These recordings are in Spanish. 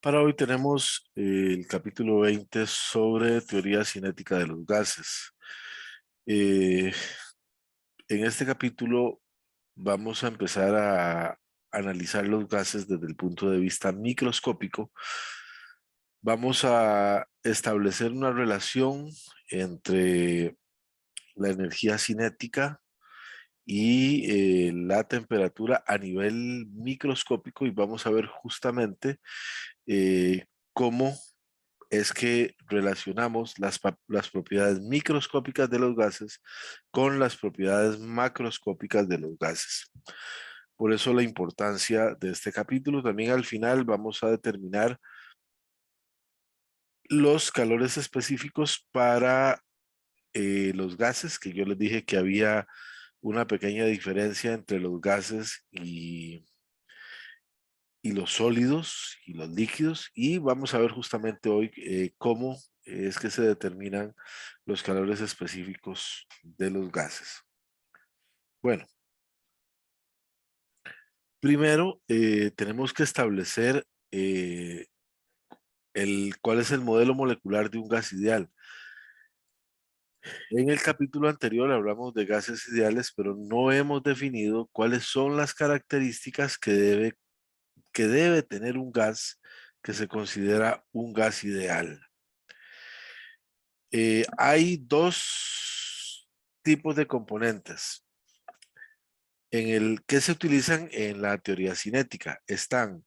Para hoy tenemos el capítulo 20 sobre teoría cinética de los gases. Eh, en este capítulo vamos a empezar a analizar los gases desde el punto de vista microscópico. Vamos a establecer una relación entre la energía cinética y la temperatura a nivel microscópico y vamos a ver justamente cómo es que relacionamos las propiedades microscópicas de los gases con las propiedades macroscópicas de los gases. Por eso la importancia de este capítulo. También al final vamos a determinar los calores específicos para los gases, que yo les dije que había una pequeña diferencia entre los gases y los sólidos y los líquidos, y vamos a ver justamente hoy cómo es que se determinan los calores específicos de los gases. Bueno, primero tenemos que establecer cuál es el modelo molecular de un gas ideal. En el capítulo anterior hablamos de gases ideales, pero no hemos definido cuáles son las características que debe tener un gas que se considera un gas ideal. Hay dos tipos de componentes en el que se utilizan en la teoría cinética. Están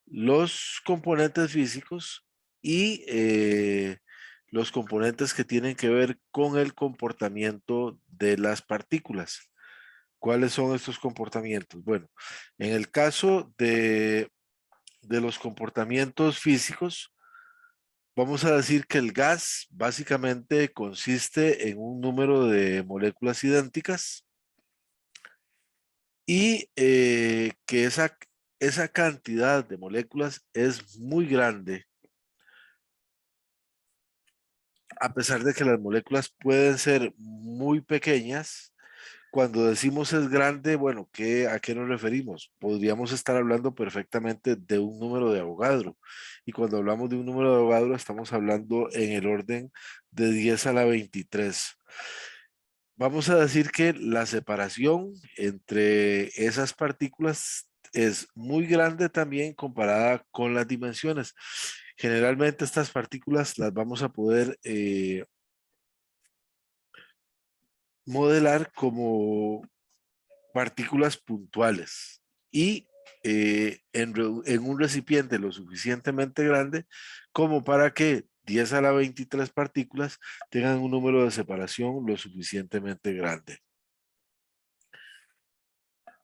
los componentes físicos y los componentes que tienen que ver con el comportamiento de las partículas. ¿Cuáles son estos comportamientos? Bueno, en el caso de los comportamientos físicos, vamos a decir que el gas básicamente consiste en un número de moléculas idénticas y que esa cantidad de moléculas es muy grande, a pesar de que las moléculas pueden ser muy pequeñas. Cuando decimos es grande, bueno, ¿a qué nos referimos? Podríamos estar hablando perfectamente de un número de Avogadro. Y cuando hablamos de un número de Avogadro, estamos hablando en el orden de 10 a la 23. Vamos a decir que la separación entre esas partículas es muy grande también comparada con las dimensiones. Generalmente estas partículas las vamos a poder modelar como partículas puntuales y en un recipiente lo suficientemente grande como para que 10 a la 23 partículas tengan un número de separación lo suficientemente grande.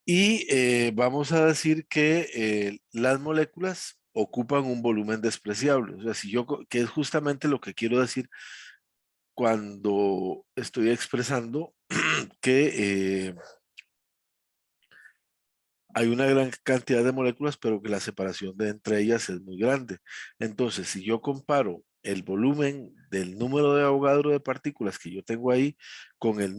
Y vamos a decir que las moléculas ocupan un volumen despreciable. O sea, que es justamente lo que quiero decir cuando estoy expresando que hay una gran cantidad de moléculas, pero que la separación de entre ellas es muy grande. Entonces, si yo comparo el volumen del número de Avogadro de partículas que yo tengo ahí con el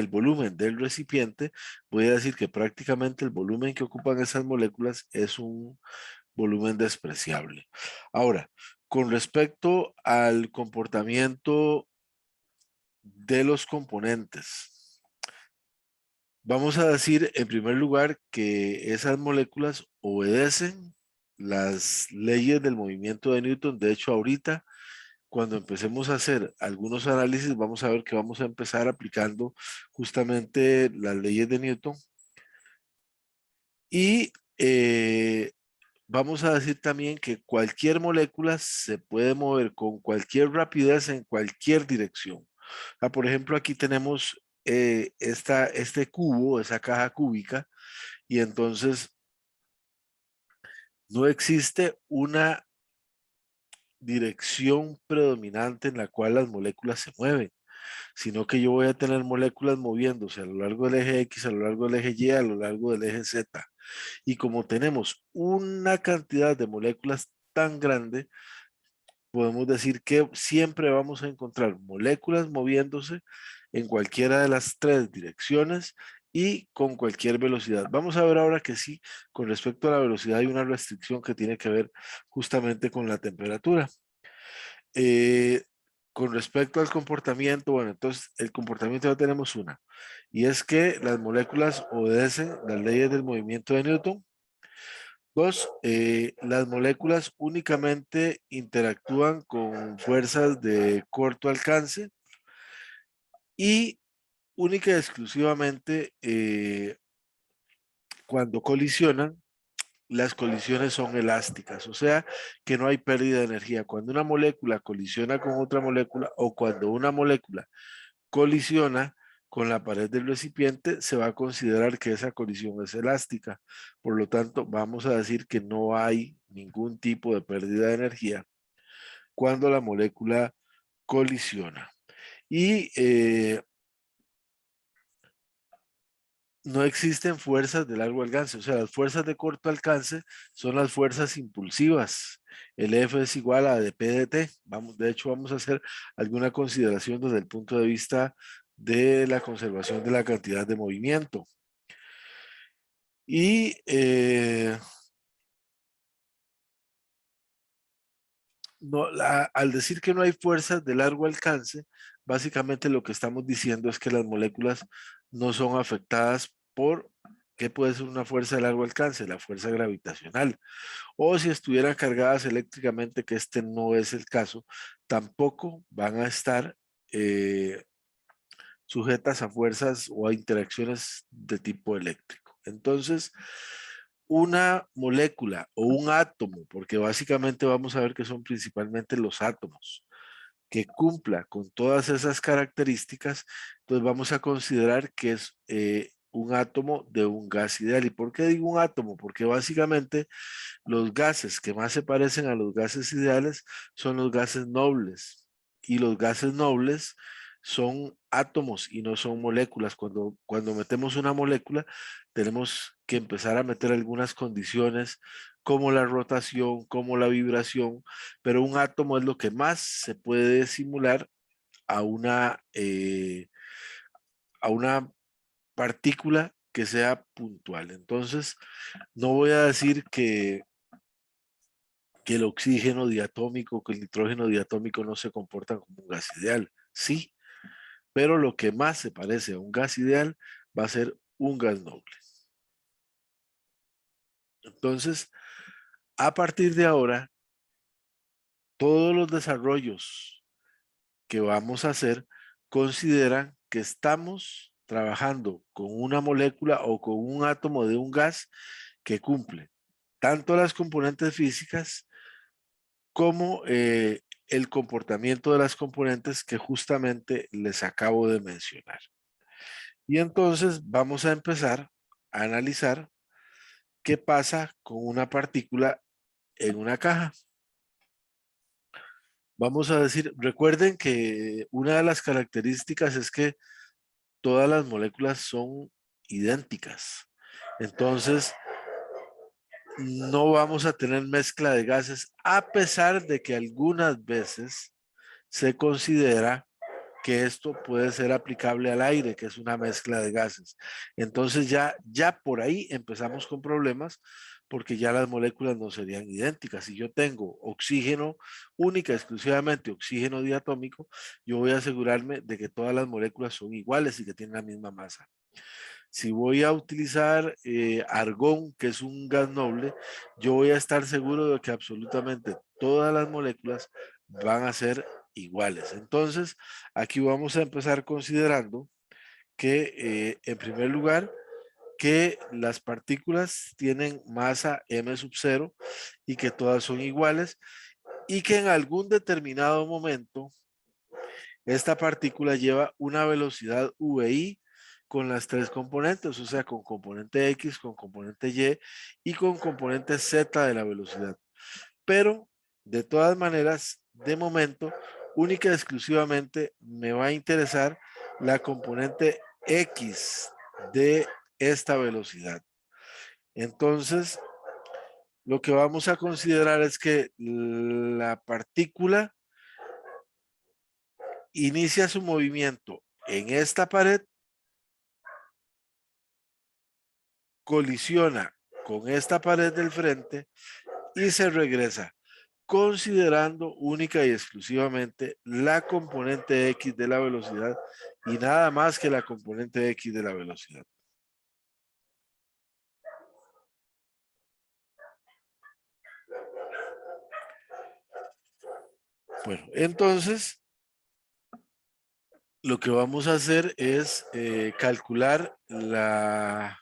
volumen del recipiente, voy a decir que prácticamente el volumen que ocupan esas moléculas es un volumen despreciable. Ahora, con respecto al comportamiento de los componentes, vamos a decir en primer lugar que esas moléculas obedecen las leyes del movimiento de Newton. De hecho, ahorita, cuando empecemos a hacer algunos análisis, vamos a ver que vamos a empezar aplicando justamente las leyes de Newton. Y vamos a decir también que cualquier molécula se puede mover con cualquier rapidez en cualquier dirección. Por ejemplo, aquí tenemos este cubo, esa caja cúbica, y entonces no existe una dirección predominante en la cual las moléculas se mueven, sino que yo voy a tener moléculas moviéndose a lo largo del eje X, a lo largo del eje Y, a lo largo del eje Z. Y como tenemos una cantidad de moléculas tan grande, podemos decir que siempre vamos a encontrar moléculas moviéndose en cualquiera de las tres direcciones y con cualquier velocidad. Vamos a ver ahora que sí, con respecto a la velocidad hay una restricción que tiene que ver justamente con la temperatura. Eh, con respecto al comportamiento, bueno, entonces el comportamiento ya tenemos una, y es que las moléculas obedecen las leyes del movimiento de Newton. Dos, las moléculas únicamente interactúan con fuerzas de corto alcance y única y exclusivamente cuando colisionan, las colisiones son elásticas, o sea que no hay pérdida de energía. Cuando una molécula colisiona con otra molécula o cuando una molécula colisiona con la pared del recipiente, se va a considerar que esa colisión es elástica. Por lo tanto, vamos a decir que no hay ningún tipo de pérdida de energía cuando la molécula colisiona. Y no existen fuerzas de largo alcance, o sea, las fuerzas de corto alcance son las fuerzas impulsivas. El F es igual a dP de T. Vamos, de hecho, vamos a hacer alguna consideración desde el punto de vista de la conservación de la cantidad de movimiento. Y no, al decir que no hay fuerzas de largo alcance, básicamente lo que estamos diciendo es que las moléculas no son afectadas por, ¿qué puede ser una fuerza de largo alcance? La fuerza gravitacional. O si estuvieran cargadas eléctricamente, que este no es el caso, tampoco van a estar sujetas a fuerzas o a interacciones de tipo eléctrico. Entonces, una molécula o un átomo, porque básicamente vamos a ver que son principalmente los átomos, que cumpla con todas esas características, entonces vamos a considerar que es un átomo de un gas ideal. ¿Y por qué digo un átomo? Porque básicamente los gases que más se parecen a los gases ideales son los gases nobles. Y los gases nobles son átomos y no son moléculas. Cuando metemos una molécula, tenemos que empezar a meter algunas condiciones como la rotación, como la vibración, pero un átomo es lo que más se puede simular a a una partícula que sea puntual. Entonces, no voy a decir que el oxígeno diatómico, que el nitrógeno diatómico no se comportan como un gas ideal. Sí, pero lo que más se parece a un gas ideal va a ser un gas noble. Entonces, a partir de ahora, todos los desarrollos que vamos a hacer consideran que estamos trabajando con una molécula o con un átomo de un gas que cumple tanto las componentes físicas como el comportamiento de las componentes que justamente les acabo de mencionar. Y entonces vamos a empezar a analizar qué pasa con una partícula en una caja. Vamos a decir, recuerden que una de las características es que todas las moléculas son idénticas. Entonces, no vamos a tener mezcla de gases, a pesar de que algunas veces se considera que esto puede ser aplicable al aire, que es una mezcla de gases. Entonces ya por ahí empezamos con problemas porque ya las moléculas no serían idénticas. Si yo tengo oxígeno, única, exclusivamente oxígeno diatómico, yo voy a asegurarme de que todas las moléculas son iguales y que tienen la misma masa. Si voy a utilizar argón, que es un gas noble, yo voy a estar seguro de que absolutamente todas las moléculas van a ser iguales. Entonces, aquí vamos a empezar considerando que, en primer lugar, que las partículas tienen masa m sub 0 y que todas son iguales y que en algún determinado momento esta partícula lleva una velocidad VI con las tres componentes, o sea, con componente X, con componente Y y con componente Z de la velocidad. Pero, de todas maneras, de momento, única y exclusivamente me va a interesar la componente X de esta velocidad. Entonces, lo que vamos a considerar es que la partícula inicia su movimiento en esta pared colisiona con esta pared del frente y se regresa, considerando única y exclusivamente la componente X de la velocidad y nada más que la componente X de la velocidad. Bueno, entonces lo que vamos a hacer es calcular la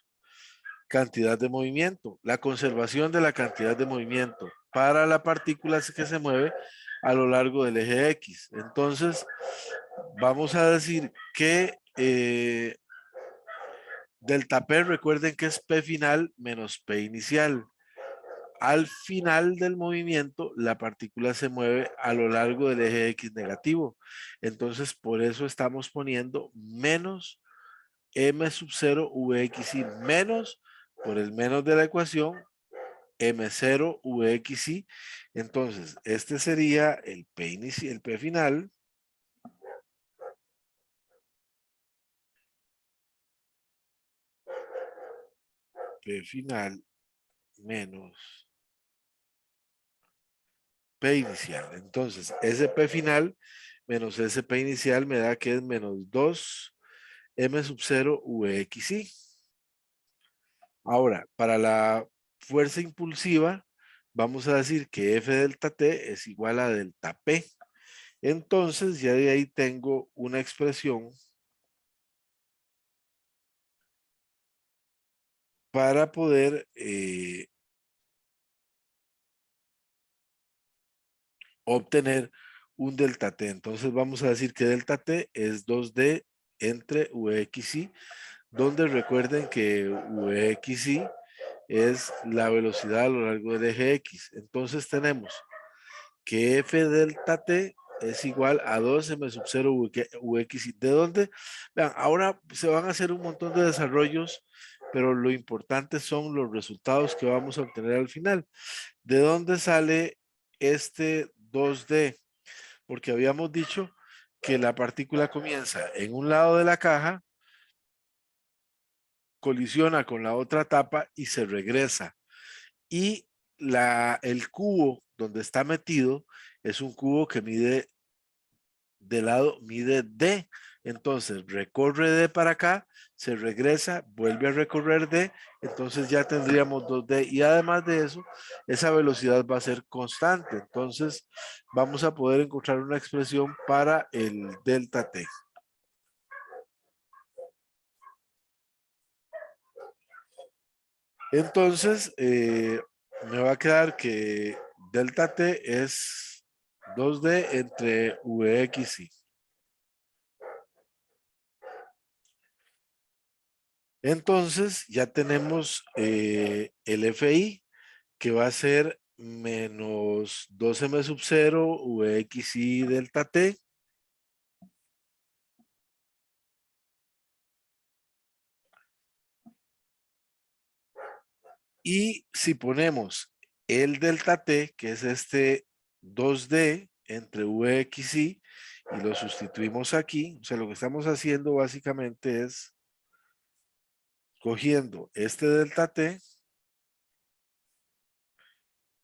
cantidad de movimiento, la conservación de la cantidad de movimiento para la partícula que se mueve a lo largo del eje X. Entonces, vamos a decir que delta P, recuerden que es P final menos P inicial. Al final del movimiento, la partícula se mueve a lo largo del eje X negativo. Entonces, por eso estamos poniendo menos m sub 0 vxi menos por el menos de la ecuación m0 vxi. Entonces, este sería el P inicial, el P final. P final menos P inicial. Entonces, ese P final menos ese P inicial me da que es menos 2 m sub 0 vxi. Ahora, para la fuerza impulsiva, vamos a decir que F delta T es igual a delta P. Entonces, ya de ahí tengo una expresión para poder obtener un delta T. Entonces, vamos a decir que delta T es 2D entre Vxi, donde recuerden que Vxi es la velocidad a lo largo del eje X. Entonces, tenemos que F delta T es igual a 2m sub 0 Vxi. ¿De dónde? Vean, ahora se van a hacer un montón de desarrollos, pero lo importante son los resultados que vamos a obtener al final. ¿De dónde sale este 2D? Porque habíamos dicho que la partícula comienza en un lado de la caja, colisiona con la otra tapa y se regresa. Y el cubo donde está metido es un cubo que mide de lado, mide D. Entonces recorre D para acá, se regresa, vuelve a recorrer D, entonces ya tendríamos 2D y además de eso, esa velocidad va a ser constante. Entonces vamos a poder encontrar una expresión para el delta T. Entonces me va a quedar que delta T es 2D entre Vxi. Entonces ya tenemos el FI que va a ser menos 2m sub 0 Vxi delta T. Y si ponemos el delta T, que es este 2D entre Vxi, y lo sustituimos aquí, o sea, lo que estamos haciendo básicamente es cogiendo este delta T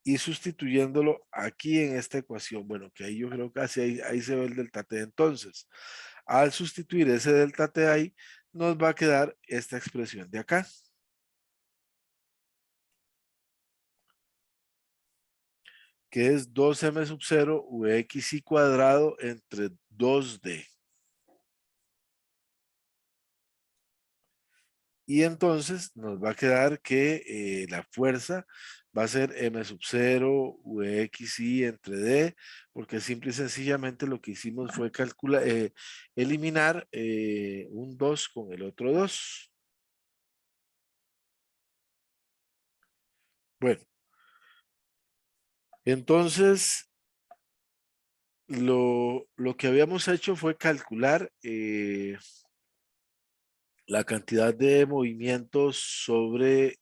y sustituyéndolo aquí en esta ecuación. Bueno, que ahí yo creo que ahí se ve el delta T. Entonces, al sustituir ese delta T ahí, nos va a quedar esta expresión de acá, que es 2m sub 0 Vxi cuadrado entre 2D. Y entonces nos va a quedar que la fuerza va a ser m sub 0 Vxi entre D, porque simple y sencillamente lo que hicimos fue eliminar un 2 con el otro 2. Bueno, entonces lo que habíamos hecho fue calcular la cantidad de movimientos sobre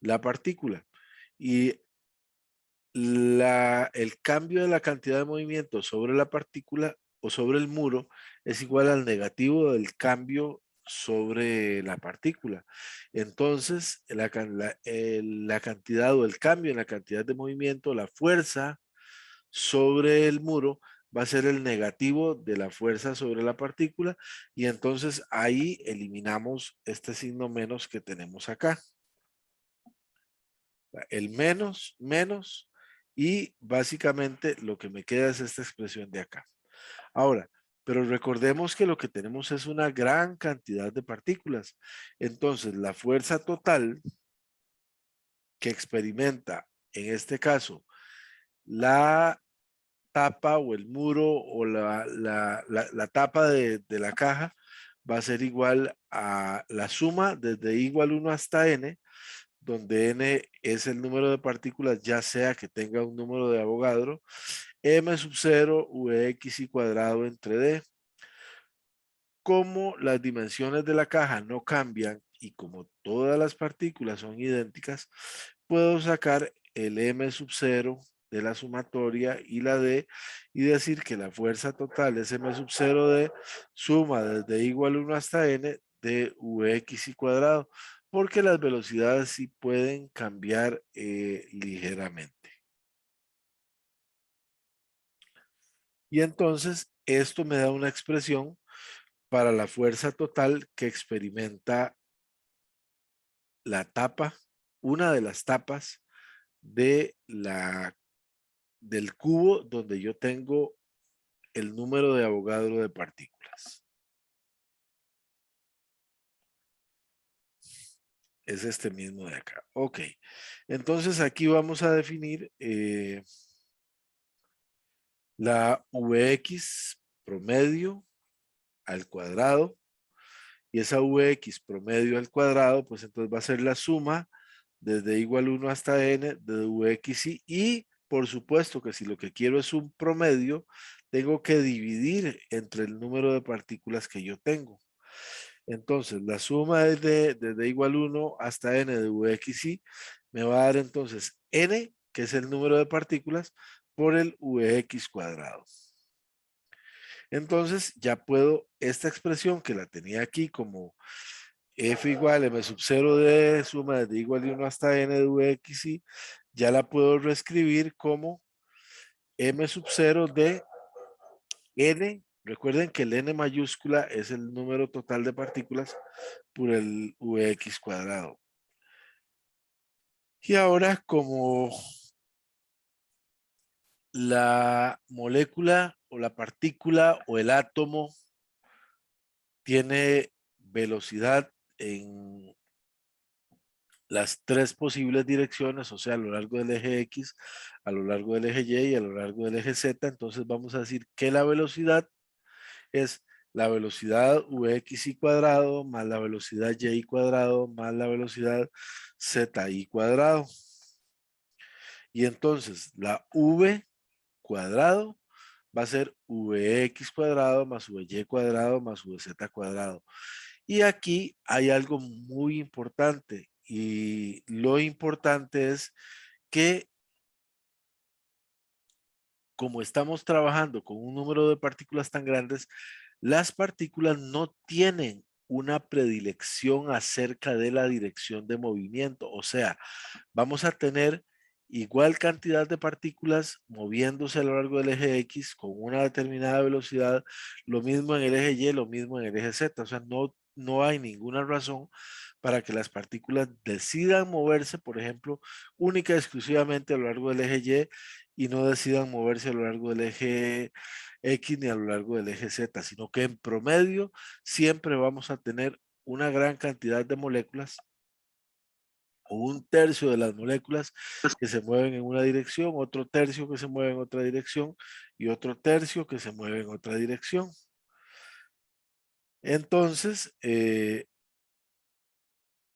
la partícula. Y el cambio de la cantidad de movimiento sobre la partícula o sobre el muro es igual al negativo del cambio sobre la partícula. Entonces, la cantidad o el cambio en la cantidad de movimiento, la fuerza sobre el muro va a ser el negativo de la fuerza sobre la partícula y entonces ahí eliminamos este signo menos que tenemos acá. El menos, menos y básicamente lo que me queda es esta expresión de acá. Ahora, pero recordemos que lo que tenemos es una gran cantidad de partículas. Entonces, la fuerza total que experimenta, en este caso, la tapa o el muro o la tapa de la caja va a ser igual a la suma desde igual 1 hasta n, donde n es el número de partículas, ya sea que tenga un número de Avogadro, m sub 0 vx y cuadrado entre d. Como las dimensiones de la caja no cambian y como todas las partículas son idénticas, puedo sacar el m sub 0 de la sumatoria y la d y decir que la fuerza total es m sub 0 de suma desde igual 1 hasta n de vx y cuadrado, porque las velocidades sí pueden cambiar ligeramente. Y entonces esto me da una expresión para la fuerza total que experimenta la tapa, una de las tapas del cubo donde yo tengo el número de Avogadro de partículas. Es este mismo de acá. Ok. Entonces aquí vamos a definir la Vx promedio al cuadrado. Y esa Vx promedio al cuadrado, pues entonces va a ser la suma desde igual 1 hasta n de Vxy y por supuesto que si lo que quiero es un promedio, tengo que dividir entre el número de partículas que yo tengo. Entonces, la suma desde igual 1 hasta n de Vxy me va a dar entonces n, que es el número de partículas, por el Vx cuadrado. Entonces, ya puedo esta expresión que la tenía aquí como f igual m sub 0 de suma desde igual de 1 hasta n de vxy, ya la puedo reescribir como m sub 0 de n. Recuerden que el n mayúscula es el número total de partículas por el vx cuadrado. Y ahora como la molécula o la partícula o el átomo tiene velocidad en las tres posibles direcciones, o sea, a lo largo del eje X, a lo largo del eje Y y a lo largo del eje Z, entonces vamos a decir que la velocidad es la velocidad Vxy cuadrado más la velocidad Y cuadrado más la velocidad Zi cuadrado. Y entonces la V cuadrado va a ser Vx cuadrado más Vy cuadrado más Vz cuadrado. Y aquí hay algo muy importante y lo importante es que como estamos trabajando con un número de partículas tan grandes, las partículas no tienen una predilección acerca de la dirección de movimiento. O sea, vamos a tener igual cantidad de partículas moviéndose a lo largo del eje X con una determinada velocidad, lo mismo en el eje Y, lo mismo en el eje Z. O sea, no hay ninguna razón para que las partículas decidan moverse, por ejemplo, única y exclusivamente a lo largo del eje Y no decidan moverse a lo largo del eje X ni a lo largo del eje Z, sino que en promedio siempre vamos a tener una gran cantidad de moléculas o un tercio de las moléculas que se mueven en una dirección, otro tercio que se mueve en otra dirección y otro tercio que se mueve en otra dirección. Entonces,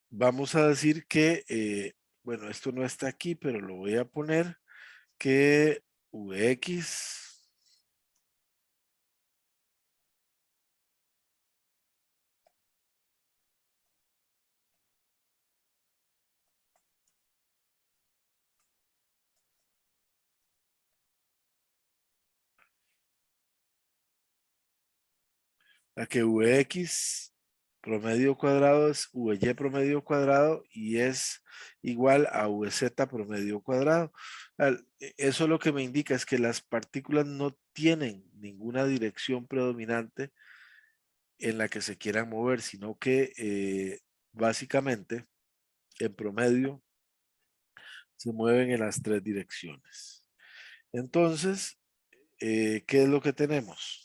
vamos a decir que, bueno, esto no está aquí, pero lo voy a poner, que Vx a que Vx promedio cuadrado es VY promedio cuadrado y es igual a VZ promedio cuadrado. Eso lo que me indica es que las partículas no tienen ninguna dirección predominante en la que se quieran mover, sino que básicamente en promedio se mueven en las tres direcciones. Entonces, ¿qué es lo que tenemos?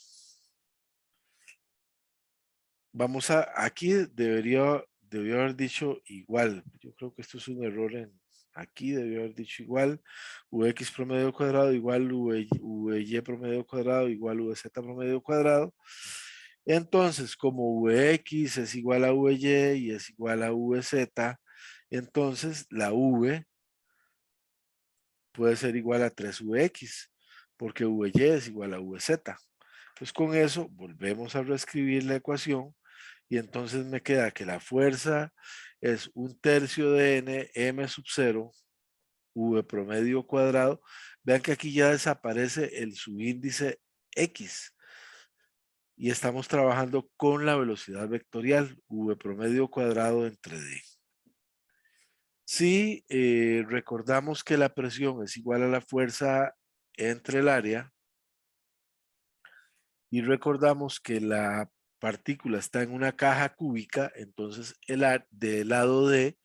Vamos a, aquí debió haber dicho igual. Yo creo que esto es un error aquí debió haber dicho igual. Vx promedio cuadrado igual Vy promedio cuadrado igual Vz promedio cuadrado. Entonces, como Vx es igual a Vy y es igual a Vz, entonces la V puede ser igual a 3Vx, porque Vy es igual a Vz. Entonces, con eso volvemos a reescribir la ecuación y entonces me queda que la fuerza es 1/3 de n m sub 0 v promedio cuadrado. Vean que aquí ya desaparece el subíndice x y estamos trabajando con la velocidad vectorial v promedio cuadrado entre d. Si recordamos que la presión es igual a la fuerza entre el área y recordamos que la partícula está en una caja cúbica, entonces del lado D,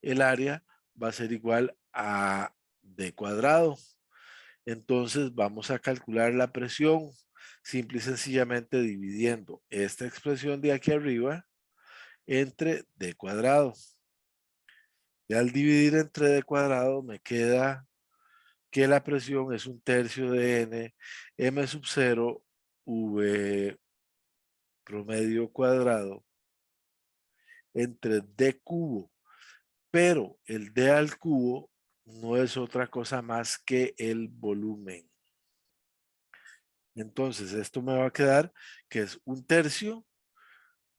el área va a ser igual a D cuadrado. Entonces vamos a calcular la presión simple y sencillamente dividiendo esta expresión de aquí arriba entre D cuadrado. Y al dividir entre D cuadrado me queda que la presión es 1/3 de n m sub 0 v promedio cuadrado entre d cubo, pero el d al cubo no es otra cosa más que el volumen. Entonces esto me va a quedar que es 1/3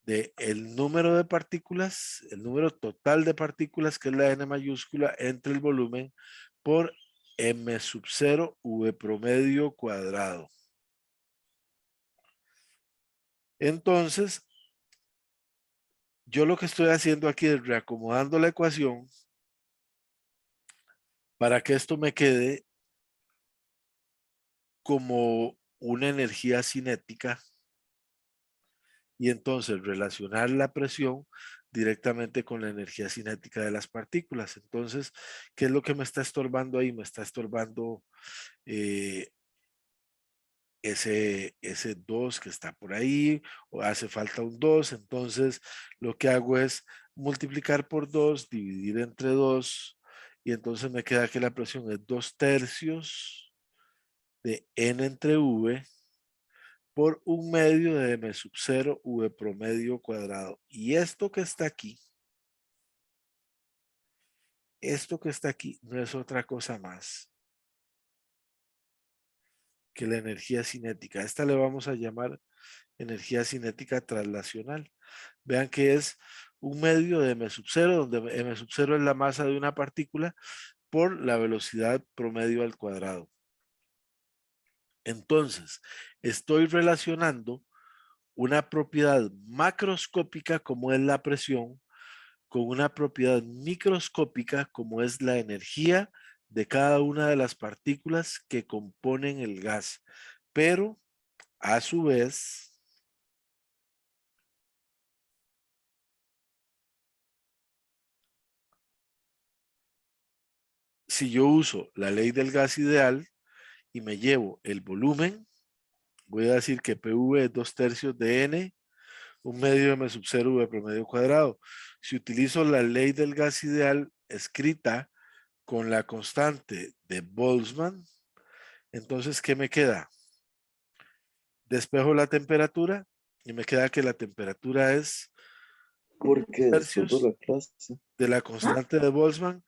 de el número de partículas, el número total de partículas, que es la n mayúscula, entre el volumen por m sub 0 v promedio cuadrado. Entonces, yo lo que estoy haciendo aquí es reacomodando la ecuación para que esto me quede como una energía cinética y entonces relacionar la presión directamente con la energía cinética de las partículas. Entonces, ¿qué es lo que me está estorbando ahí? Me está estorbando eh, ese 2 que está por ahí, o hace falta un 2. Entonces, lo que hago es multiplicar por 2, dividir entre 2, y entonces me queda que la presión es 2/3 de n entre v por 1/2 de m sub 0 v promedio cuadrado. Y esto que está aquí no es otra cosa más que la energía cinética. A esta le vamos a llamar energía cinética traslacional. Vean que es 1/2 de m sub 0, donde m sub 0 es la masa de una partícula por la velocidad promedio al cuadrado. Entonces, estoy relacionando una propiedad macroscópica como es la presión con una propiedad microscópica como es la energía de cada una de las partículas que componen el gas. Pero a su vez, si yo uso la ley del gas ideal y me llevo el volumen, voy a decir que PV es 2/3 de N, 1/2 de M sub 0 V promedio cuadrado. Si utilizo la ley del gas ideal escrita con la constante de Boltzmann, entonces, ¿qué me queda? Despejo la temperatura y me queda que la temperatura es Porque disfruto tercios la clase. de la constante de Boltzmann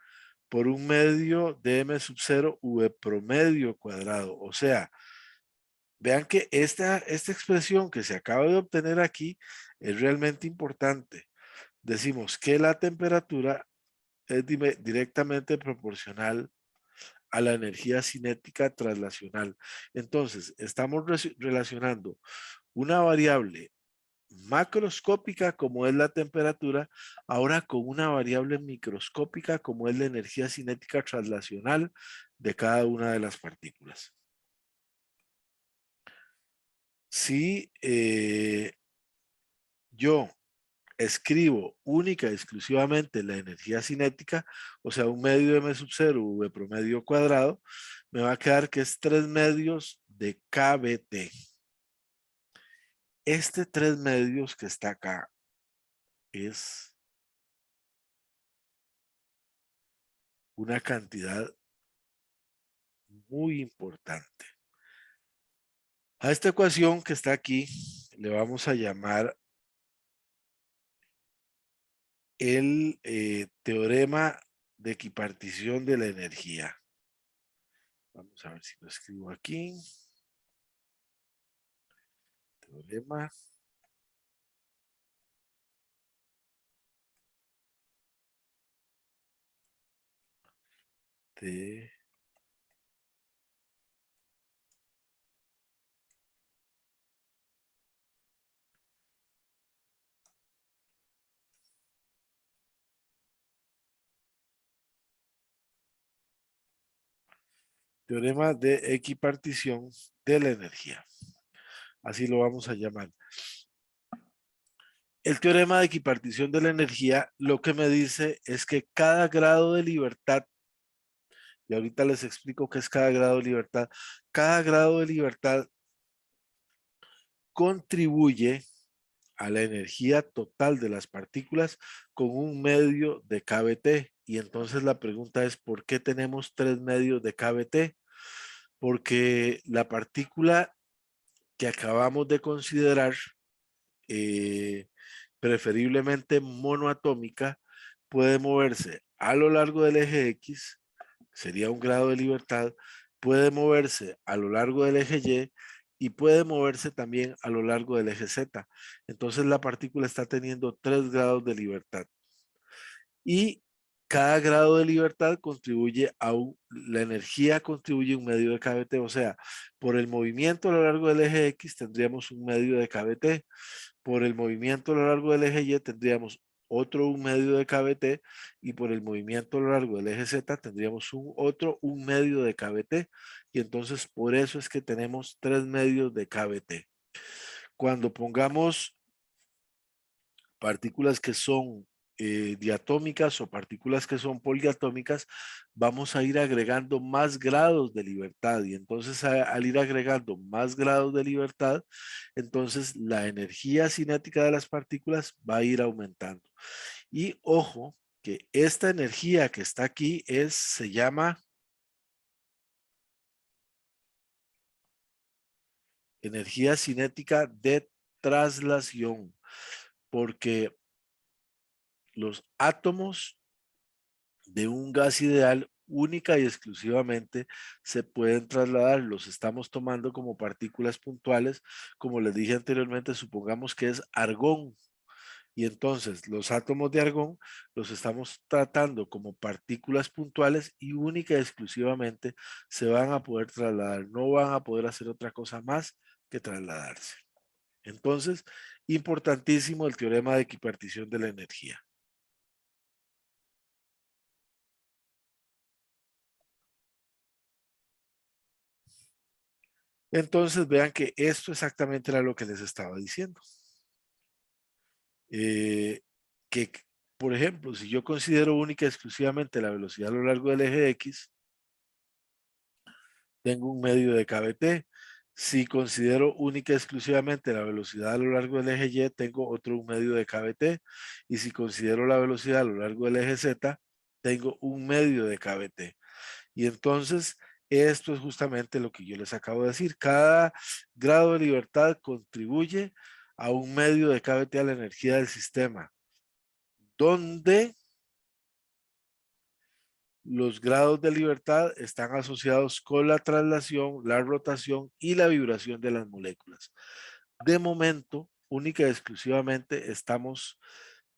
por 1/2 de M sub 0 V promedio cuadrado. O sea, vean que esta expresión que se acaba de obtener aquí es realmente importante. Decimos que la temperatura es directamente proporcional a la energía cinética traslacional. Entonces, estamos relacionando una variable macroscópica como es la temperatura, ahora con una variable microscópica como es la energía cinética traslacional de cada una de las partículas. Si yo escribo única y exclusivamente la energía cinética, o sea, un medio de M sub 0 V promedio cuadrado, me va a quedar que es 3 medios de KBT. Este 3 medios que está acá es una cantidad muy importante. A esta ecuación que está aquí le vamos a llamar el teorema de equipartición de la energía. Vamos a ver si lo escribo aquí. Teorema de teorema de equipartición de la energía. Así lo vamos a llamar. El teorema de equipartición de la energía lo que me dice es que cada grado de libertad, y ahorita les explico qué es cada grado de libertad contribuye a la energía total de las partículas con un medio de KBT. Y entonces la pregunta es, ¿por qué tenemos 3 medios de KBT? Porque la partícula que acabamos de considerar, preferiblemente monoatómica, puede moverse a lo largo del eje X, sería un grado de libertad, puede moverse a lo largo del eje Y y puede moverse también a lo largo del eje Z. Entonces la partícula está teniendo 3 grados de libertad. Y cada grado de libertad contribuye a la energía contribuye a un medio de KBT, o sea, por el movimiento a lo largo del eje X tendríamos un medio de KBT, por el movimiento a lo largo del eje Y tendríamos otro un medio de KBT y por el movimiento a lo largo del eje Z tendríamos un medio de KBT y entonces por eso es que tenemos 3 medios de KBT. Cuando pongamos partículas que son diatómicas o partículas que son poliatómicas, vamos a ir agregando más grados de libertad y entonces al ir agregando más grados de libertad, entonces la energía cinética de las partículas va a ir aumentando. Y ojo, que esta energía que está aquí se llama energía cinética de traslación, porque los átomos de un gas ideal única y exclusivamente se pueden trasladar, los estamos tomando como partículas puntuales, como les dije anteriormente, supongamos que es argón, y entonces los átomos de argón los estamos tratando como partículas puntuales y única y exclusivamente se van a poder trasladar, no van a poder hacer otra cosa más que trasladarse. Entonces, importantísimo el teorema de equipartición de la energía. Entonces vean que esto exactamente era lo que les estaba diciendo. Que, por ejemplo, si yo considero única y exclusivamente la velocidad a lo largo del eje X, tengo un medio de KBT. Si considero única y exclusivamente la velocidad a lo largo del eje Y, tengo otro un medio de KBT. Y si considero la velocidad a lo largo del eje Z, tengo un medio de KBT. Y entonces, esto es justamente lo que yo les acabo de decir. Cada grado de libertad contribuye a un medio de KBT a la energía del sistema, donde los grados de libertad están asociados con la traslación, la rotación y la vibración de las moléculas. De momento, única y exclusivamente estamos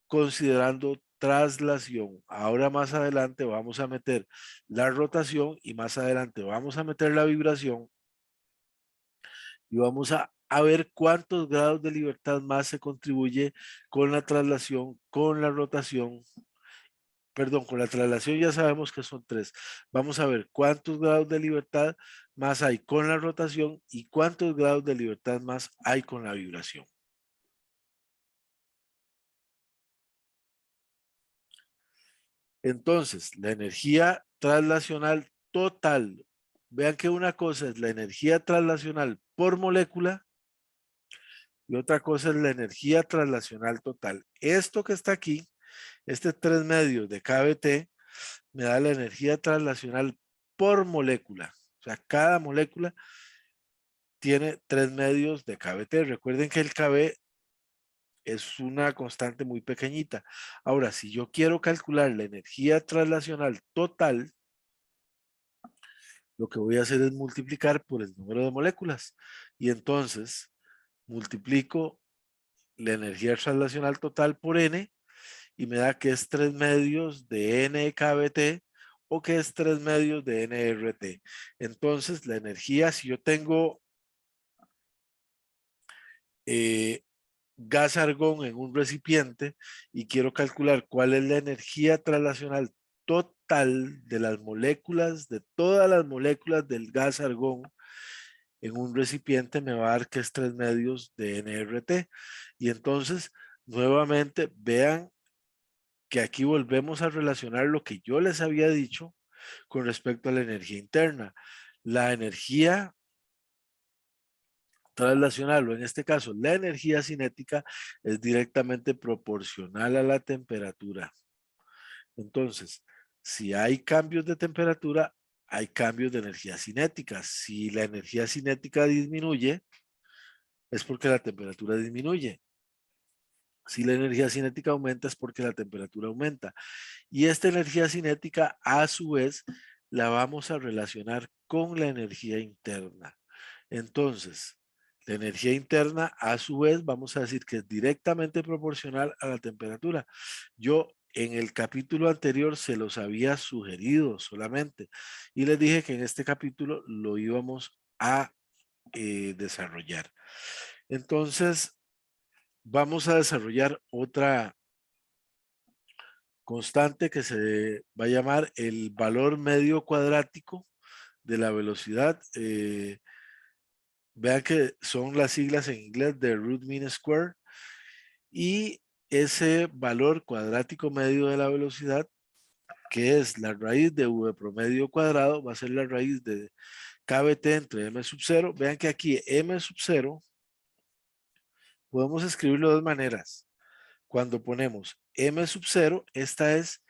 considerando traslación. Ahora más adelante vamos a meter la rotación y más adelante vamos a meter la vibración y vamos a a ver cuántos grados de libertad más se contribuye con la traslación, con la rotación. Perdón, con la traslación ya sabemos que son 3. Vamos a ver cuántos grados de libertad más hay con la rotación y cuántos grados de libertad más hay con la vibración. Entonces, la energía traslacional total. Vean que una cosa es la energía traslacional por molécula y otra cosa es la energía traslacional total. Esto que está aquí, este 3 medios de KBT, me da la energía traslacional por molécula. O sea, cada molécula tiene 3 medios de KBT. Recuerden que el KB es una constante muy pequeñita. Ahora, si yo quiero calcular la energía traslacional total, lo que voy a hacer es multiplicar por el número de moléculas. Y entonces multiplico la energía traslacional total por N y me da que es 3 medios de NKBT o que es 3 medios de NRT. Entonces la energía, si yo tengo gas argón en un recipiente y quiero calcular cuál es la energía traslacional total de las moléculas, de todas las moléculas del gas argón en un recipiente, me va a dar que es 3 medios de NRT. Y entonces, nuevamente, vean que aquí volvemos a relacionar lo que yo les había dicho con respecto a la energía interna. La energía traslacional, o en este caso, la energía cinética, es directamente proporcional a la temperatura. Entonces, si hay cambios de temperatura, hay cambios de energía cinética. Si la energía cinética disminuye, es porque la temperatura disminuye. Si la energía cinética aumenta, es porque la temperatura aumenta. Y esta energía cinética, a su vez, la vamos a relacionar con la energía interna. Entonces, la energía interna, a su vez, vamos a decir que es directamente proporcional a la temperatura. Yo en el capítulo anterior se los había sugerido solamente y les dije que en este capítulo lo íbamos a desarrollar. Entonces, vamos a desarrollar otra constante que se va a llamar el valor medio cuadrático de la velocidad. Vean que son las siglas en inglés de root mean square y ese valor cuadrático medio de la velocidad, que es la raíz de v promedio cuadrado, va a ser la raíz de kbt entre m sub 0. Vean que aquí m sub 0 podemos escribirlo de dos maneras. Cuando ponemos m sub 0, esta es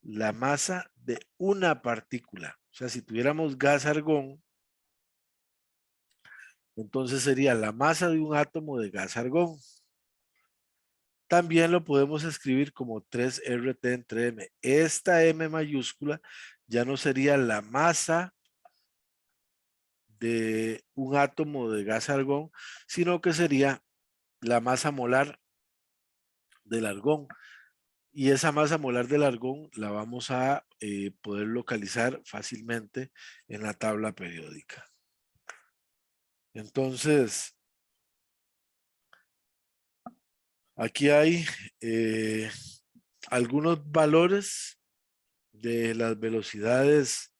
la masa de una partícula. O sea, si tuviéramos gas argón, entonces sería la masa de un átomo de gas argón. También lo podemos escribir como 3RT entre M. Esta M mayúscula ya no sería la masa de un átomo de gas argón, sino que sería la masa molar del argón. Y esa masa molar del argón la vamos a poder localizar fácilmente en la tabla periódica. Entonces, aquí hay algunos valores de las velocidades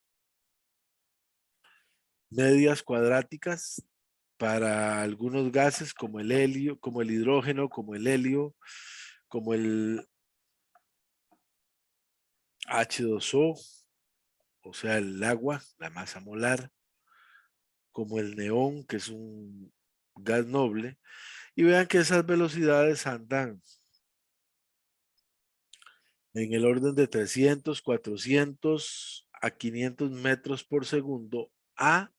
medias cuadráticas para algunos gases como el helio, como el hidrógeno, como el helio, como el H2O, o sea, el agua, la masa molar, como el neón, que es un gas noble. Y vean que esas velocidades andan en el orden de 300, 400 a 500 metros por segundo a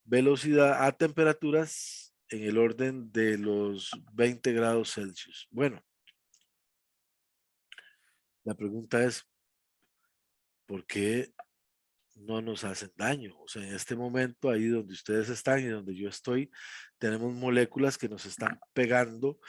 velocidad, a temperaturas en el orden de los 20 grados Celsius. Bueno, la pregunta es, ¿por qué no nos hacen daño? O sea, en este momento, ahí donde ustedes están y donde yo estoy, tenemos moléculas que nos están pegando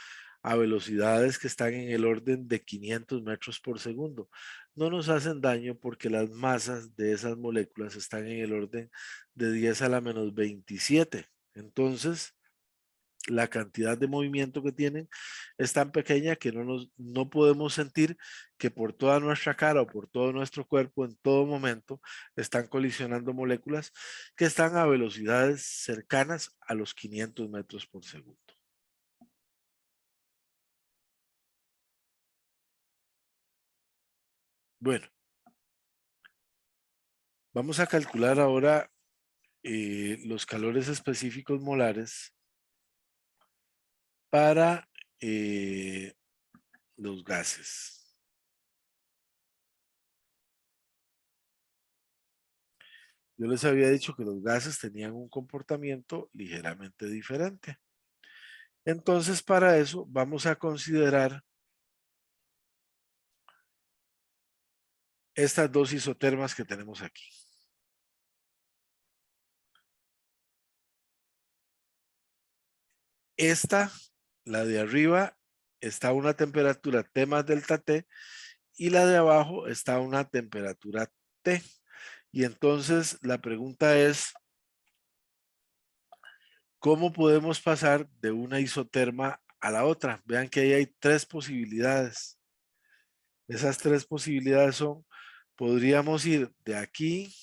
a velocidades que están en el orden de 500 metros por segundo. No nos hacen daño porque las masas de esas moléculas están en el orden de 10 a la menos 27. Entonces, la cantidad de movimiento que tienen es tan pequeña que no podemos sentir que por toda nuestra cara o por todo nuestro cuerpo en todo momento están colisionando moléculas que están a velocidades cercanas a los 500 metros por segundo. Bueno, vamos a calcular ahora los calores específicos molares para los gases. Yo les había dicho que los gases tenían un comportamiento ligeramente diferente. Entonces, para eso vamos a considerar estas dos isotermas que tenemos aquí. Esta, la de arriba, está a una temperatura T más delta T y la de abajo está a una temperatura T. Y entonces la pregunta es, ¿cómo podemos pasar de una isoterma a la otra? Vean que ahí hay tres posibilidades. Esas tres posibilidades son, podríamos ir de aquí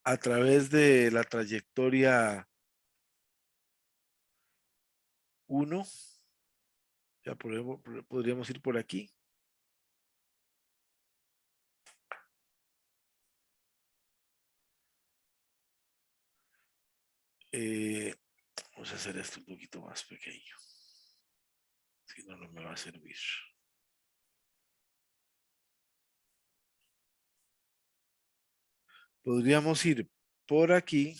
a través de la trayectoria 1, ya podríamos ir por aquí. Vamos a hacer esto un poquito más pequeño, si no, no me va a servir. Podríamos ir por aquí,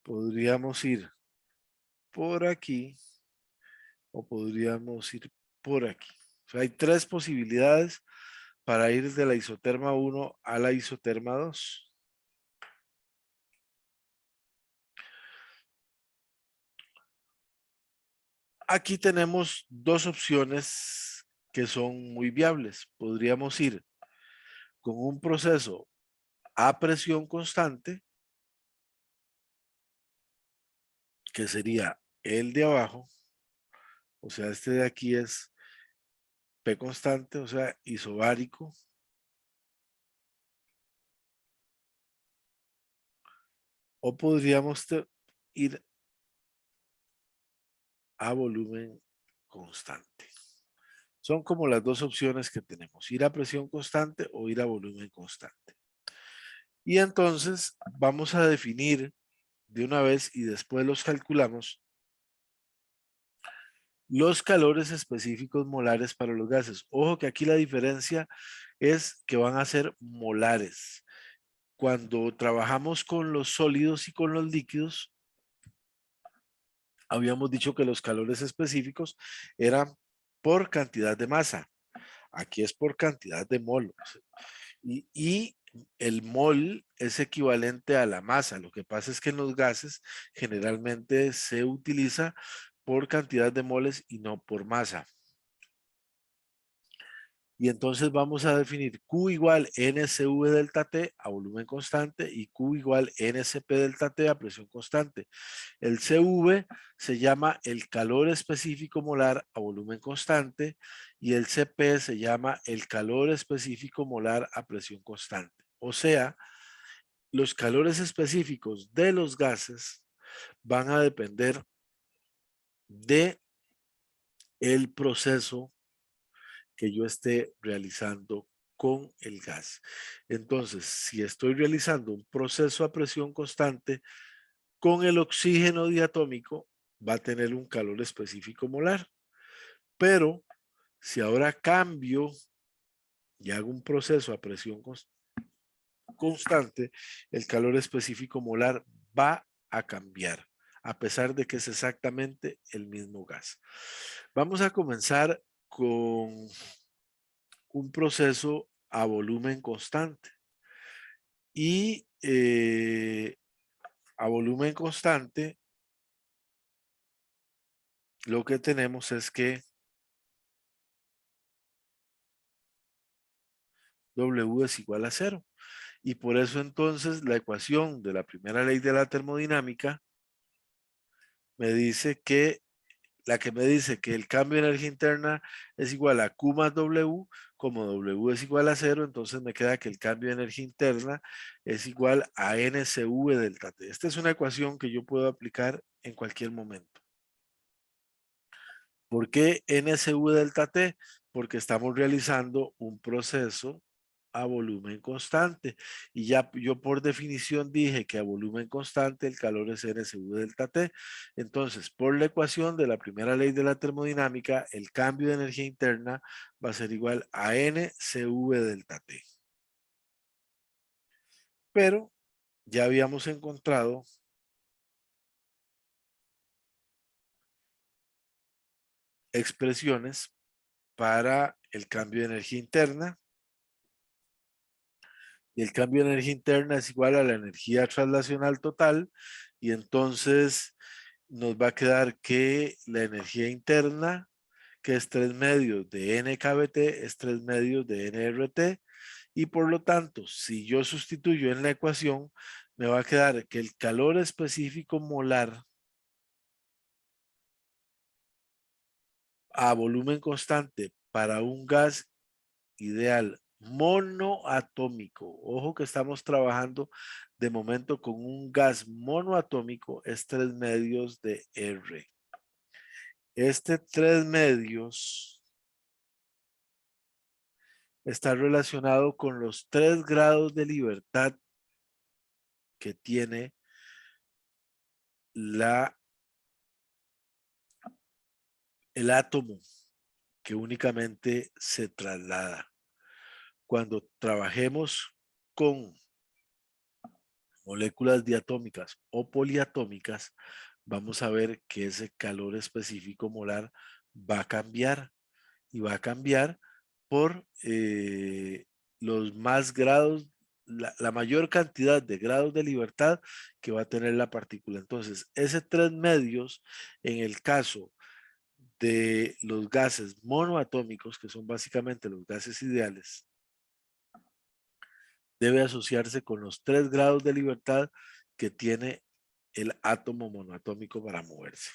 podríamos ir por aquí o podríamos ir por aquí. O sea, hay tres posibilidades para ir de la isoterma 1 a la isoterma 2. Aquí tenemos dos opciones que son muy viables. Podríamos ir con un proceso a presión constante, que sería el de abajo, o sea, este de aquí es P constante, o sea, isobárico. O podríamos ir a volumen constante. Son como las dos opciones que tenemos, ir a presión constante o ir a volumen constante. Y entonces vamos a definir de una vez y después los calculamos los calores específicos molares para los gases. Ojo que aquí la diferencia es que van a ser molares. Cuando trabajamos con los sólidos y con los líquidos, habíamos dicho que los calores específicos eran por cantidad de masa. Aquí es por cantidad de mol. Y el mol es equivalente a la masa. Lo que pasa es que en los gases generalmente se utiliza por cantidad de moles y no por masa. Y entonces vamos a definir Q igual NCV delta T a volumen constante y Q igual NCP delta T a presión constante. El CV se llama el calor específico molar a volumen constante y el CP se llama el calor específico molar a presión constante. O sea, los calores específicos de los gases van a depender de el proceso que yo esté realizando con el gas. Entonces, si estoy realizando un proceso a presión constante con el oxígeno diatómico, va a tener un calor específico molar. Pero si ahora cambio y hago un proceso a presión constante, el calor específico molar va a cambiar, a pesar de que es exactamente el mismo gas. Vamos a comenzar con un proceso a volumen constante. Y a volumen constante, lo que tenemos es que W es igual a 0. Y por eso entonces la ecuación de la primera ley de la termodinámica me dice que me dice que el cambio de energía interna es igual a Q más W, como W es igual a 0, entonces me queda que el cambio de energía interna es igual a NCV delta T. Esta es una ecuación que yo puedo aplicar en cualquier momento. ¿Por qué NCV delta T? Porque estamos realizando un proceso a volumen constante. Y ya yo por definición dije que a volumen constante el calor es NCV delta T. Entonces, por la ecuación de la primera ley de la termodinámica, el cambio de energía interna va a ser igual a NCV delta T. Pero ya habíamos encontrado expresiones para el cambio de energía interna. Y el cambio de energía interna es igual a la energía translacional total. Y entonces nos va a quedar que la energía interna, que es 3 medios de NKBT, es 3 medios de NRT. Y por lo tanto, si yo sustituyo en la ecuación, me va a quedar que el calor específico molar a volumen constante para un gas ideal monoatómico. Ojo que estamos trabajando de momento con un gas monoatómico, es 3 medios de R. Este 3 medios está relacionado con los 3 grados de libertad que tiene el átomo que únicamente se traslada. Cuando trabajemos con moléculas diatómicas o poliatómicas, vamos a ver que ese calor específico molar va a cambiar y va a cambiar por los más grados, la mayor cantidad de grados de libertad que va a tener la partícula. Entonces, ese 3 medios, en el caso de los gases monoatómicos, que son básicamente los gases ideales, debe asociarse con los 3 grados de libertad que tiene el átomo monoatómico para moverse.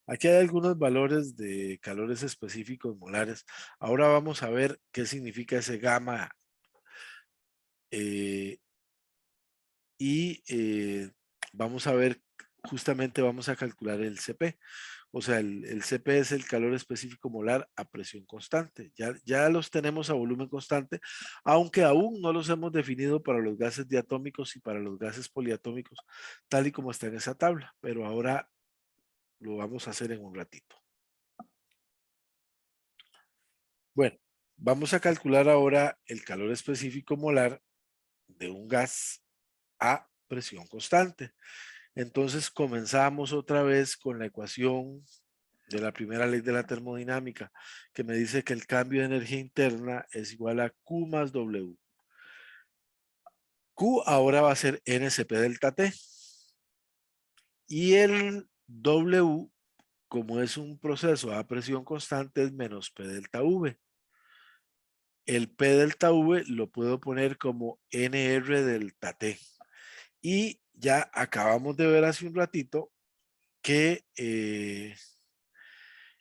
Aquí hay algunos valores de calores específicos molares. Ahora vamos a ver qué significa ese gamma vamos a ver, justamente vamos a calcular el CP. O sea, el CP es el calor específico molar a presión constante. Ya los tenemos a volumen constante, aunque aún no los hemos definido para los gases diatómicos y para los gases poliatómicos, tal y como está en esa tabla. Pero ahora lo vamos a hacer en un ratito. Bueno, vamos a calcular ahora el calor específico molar de un gas a presión constante. Entonces comenzamos otra vez con la ecuación de la primera ley de la termodinámica, que me dice que el cambio de energía interna es igual a Q más W. Q ahora va a ser NCP delta T. Y el W, como es un proceso a presión constante, es menos P delta V. El P delta V lo puedo poner como NR delta T. Y ya acabamos de ver hace un ratito que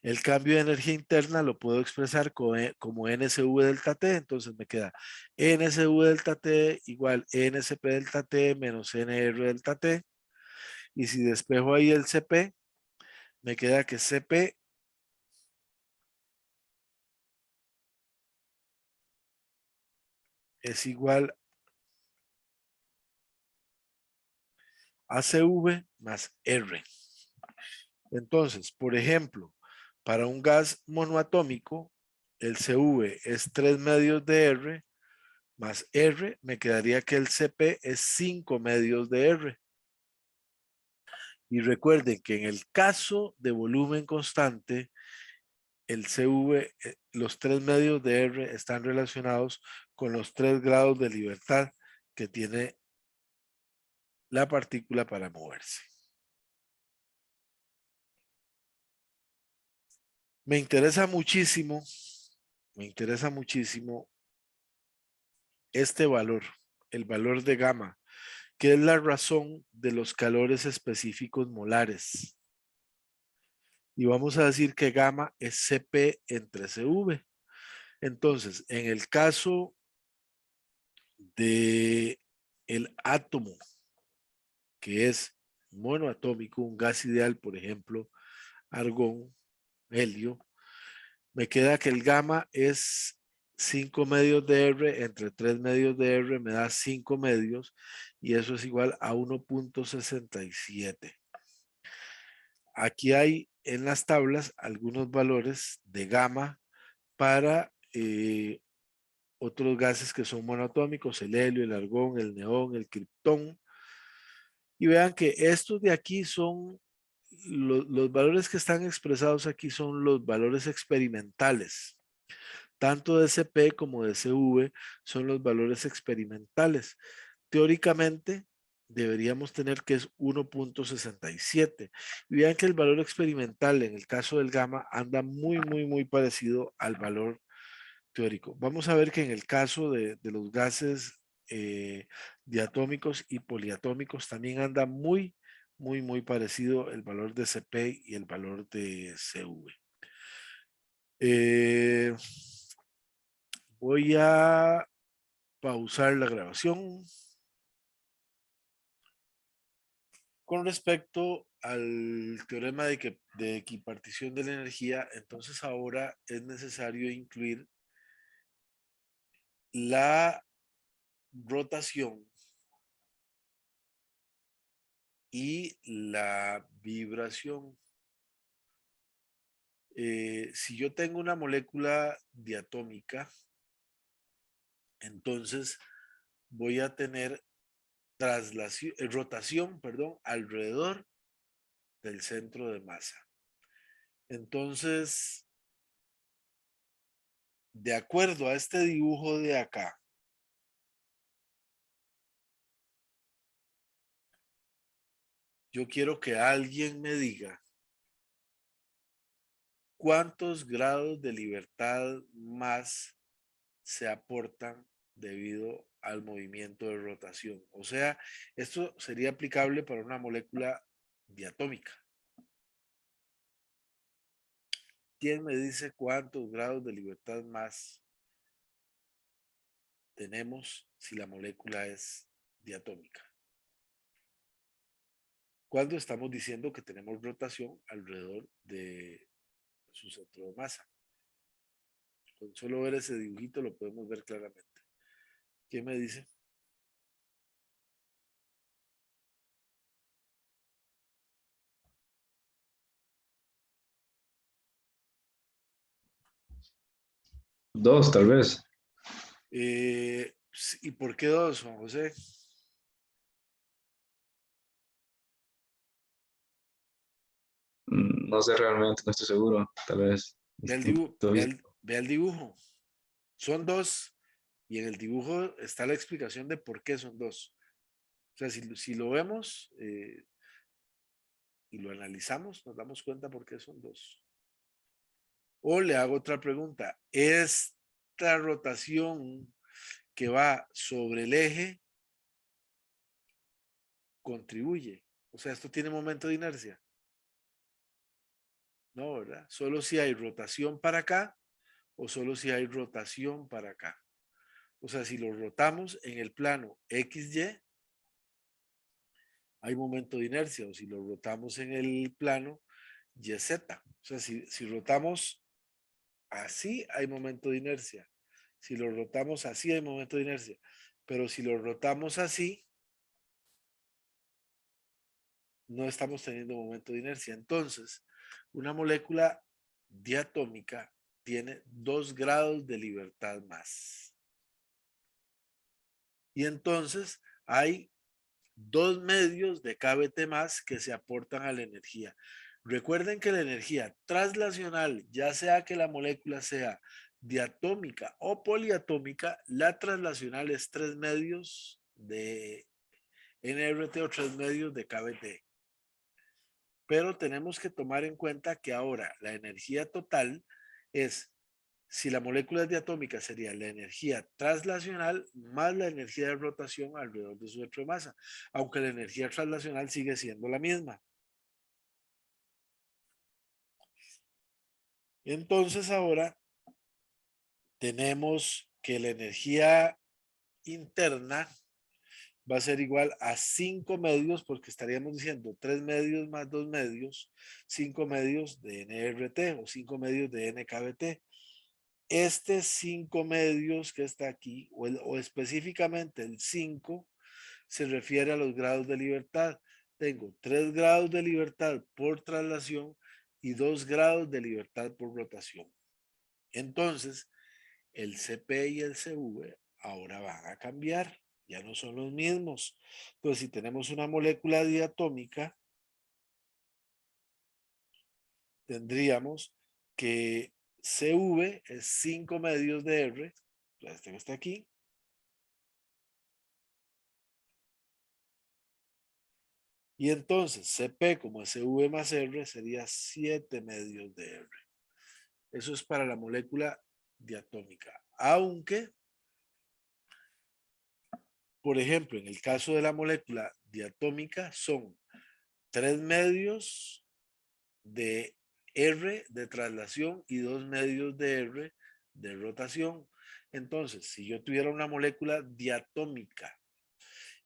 el cambio de energía interna lo puedo expresar como NCV delta T. Entonces me queda NCV delta T igual NCP delta T menos NR delta T. Y si despejo ahí el CP, me queda que CP es igual a CV más R. Entonces, por ejemplo, para un gas monoatómico, el CV es 3 medios de R más R, me quedaría que el CP es 5 medios de R. Y recuerden que en el caso de volumen constante, el CV, los 3 medios de R están relacionados con los 3 grados de libertad que tiene la partícula para moverse. Me interesa muchísimo me interesa muchísimo este valor, el valor de gamma, que es la razón de los calores específicos molares. Y vamos a decir que gamma es Cp entre Cv. Entonces, en el caso de el átomo, que es monoatómico, un gas ideal, por ejemplo, argón, helio, me queda que el gamma es 5 medios de R entre 3 medios de R me da 5 medios y eso es igual a 1.67. Aquí hay en las tablas algunos valores de gamma para otros gases que son monoatómicos, el helio, el argón, el neón, el criptón. Y vean que estos de aquí son, los valores que están expresados aquí son los valores experimentales. Tanto de Cp como de Cv son los valores experimentales. Teóricamente, deberíamos tener que es 1.67. Y vean que el valor experimental en el caso del gamma anda muy parecido al valor teórico. Vamos a ver que en el caso de los gases diatómicos y poliatómicos también anda muy parecido el valor de Cp y el valor de Cv. Voy a pausar la grabación. Con respecto al teorema de equipartición de la energía, entonces ahora es necesario incluir la rotación y la vibración. Si yo tengo una molécula diatómica, entonces voy a tener rotación, alrededor del centro de masa. Entonces, de acuerdo a este dibujo de acá, yo quiero que alguien me diga cuántos grados de libertad más se aportan debido al movimiento de rotación. O sea, esto sería aplicable para una molécula diatómica. ¿Quién me dice cuántos grados de libertad más tenemos si la molécula es diatómica? Cuando estamos diciendo que tenemos rotación alrededor de su centro de masa. Con solo ver ese dibujito lo podemos ver claramente. ¿Quién me dice? Dos, tal vez. ¿Y por qué dos, Juan José? No sé realmente, no estoy seguro. Tal vez. Ve el dibujo, ve el dibujo. Son dos y en el dibujo está la explicación de por qué son dos. O sea, si lo vemos y lo analizamos, nos damos cuenta por qué son dos. O le hago otra pregunta. Esta rotación que va sobre el eje contribuye. O sea, esto tiene momento de inercia. No, ¿verdad? Solo si hay rotación para acá o solo si hay rotación para acá. O sea, si lo rotamos en el plano XY, hay momento de inercia. O si lo rotamos en el plano YZ. O sea, si rotamos así, hay momento de inercia. Si lo rotamos así, hay momento de inercia. Pero si lo rotamos así, no estamos teniendo momento de inercia. Entonces, una molécula diatómica tiene 2 grados de libertad más. Y entonces hay 2 medios de kBt más que se aportan a la energía. Recuerden que la energía translacional, ya sea que la molécula sea diatómica o poliatómica, la translacional es 3 medios de nRT o 3 medios de kBt. Pero tenemos que tomar en cuenta que ahora la energía total es Si la molécula es diatómica, sería la energía translacional más la energía de rotación alrededor de su centro de masa, aunque la energía translacional sigue siendo la misma. Entonces ahora tenemos que la energía interna va a ser igual a 5 medios, porque estaríamos diciendo 3 medios más 2 medios, 5 medios de NRT o 5 medios de NKBT. Este 5 medios que está aquí, o específicamente el 5, se refiere a los grados de libertad. Tengo 3 grados de libertad por traslación y 2 grados de libertad por rotación. Entonces, el CP y el CV ahora van a cambiar, ya no son los mismos. Entonces, si tenemos una molécula diatómica, tendríamos que CV es 5 medios de R, este que está aquí, y entonces CP como SV más R sería 7 medios de R. Eso es para la molécula diatómica. Aunque, por ejemplo, en el caso de la molécula diatómica son 3 medios de R de traslación y 2 medios de R de rotación. Entonces, si yo tuviera una molécula diatómica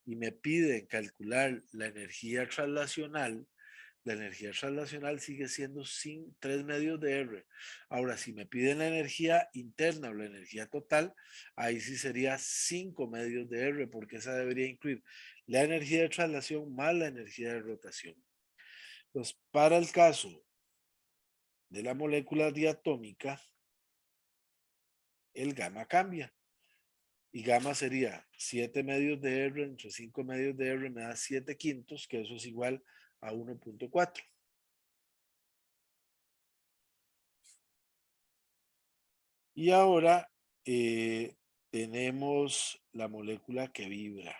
y me piden calcular la energía translacional, la energía translacional sigue siendo 3 medios de R. Ahora, si me piden la energía interna o la energía total, ahí sí sería 5 medios de R, porque esa debería incluir la energía de traslación más la energía de rotación. Entonces, para el caso de la molécula diatómica, el gamma cambia. Y gamma sería 7 medios de R entre 5 medios de R me da 7 quintos, que eso es igual a 1.4. Y ahora tenemos la molécula que vibra.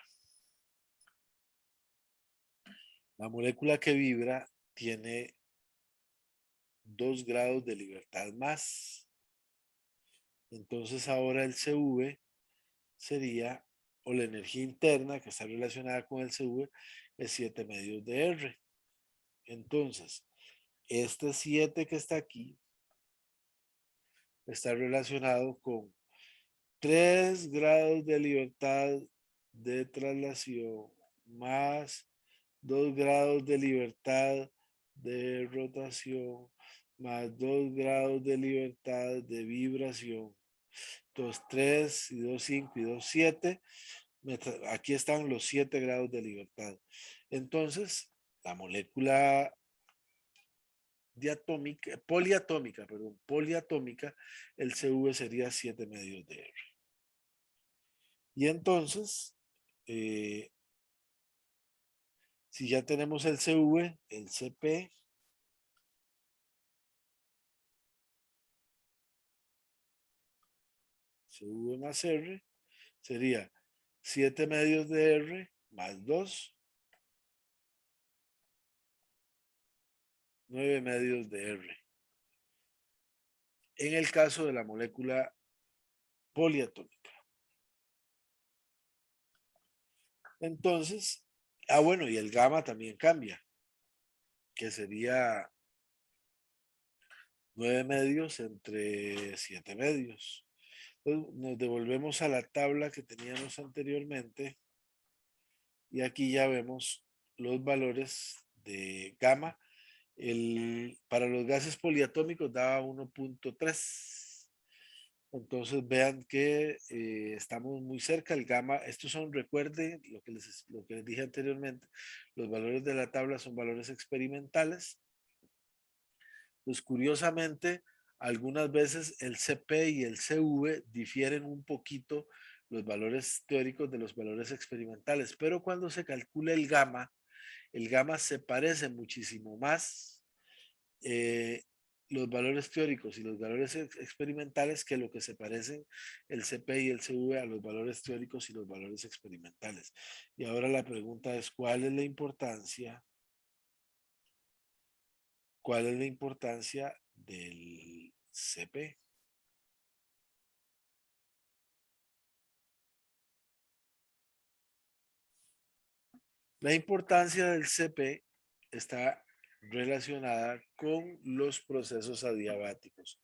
La molécula que vibra tiene 2 grados de libertad más. Entonces ahora el CV sería, o la energía interna que está relacionada con el CV, es 7 medios de R. Entonces, este 7 que está aquí está relacionado con 3 grados de libertad de traslación más 2 grados de libertad de rotación más 2 grados de libertad de vibración. Entonces 3 y 2, 5 y 2, 7. Aquí están los 7 grados de libertad. Entonces, la molécula poliatómica, el CV sería 7 medios de R. Y entonces, si ya tenemos el CV, el CP, CV más R, sería 7 medios de R más 2, 9 medios de R. En el caso de la molécula poliatómica. Entonces, bueno, y el gamma también cambia, que sería 9 medios entre 7 medios. Entonces, nos devolvemos a la tabla que teníamos anteriormente y aquí ya vemos los valores de gamma. Para los gases poliatómicos daba 1.3. Entonces vean que estamos muy cerca. El gamma, estos son, recuerden lo que les dije anteriormente, los valores de la tabla son valores experimentales. Pues curiosamente, algunas veces el CP y el CV difieren un poquito los valores teóricos de los valores experimentales, pero cuando se calcula el gamma se parece muchísimo más los valores teóricos y los valores experimentales que lo que se parecen el CP y el CV a los valores teóricos y los valores experimentales. Y ahora la pregunta es, ¿cuál es la importancia? ¿Cuál es la importancia del CP? La importancia del CP está relacionada con los procesos adiabáticos.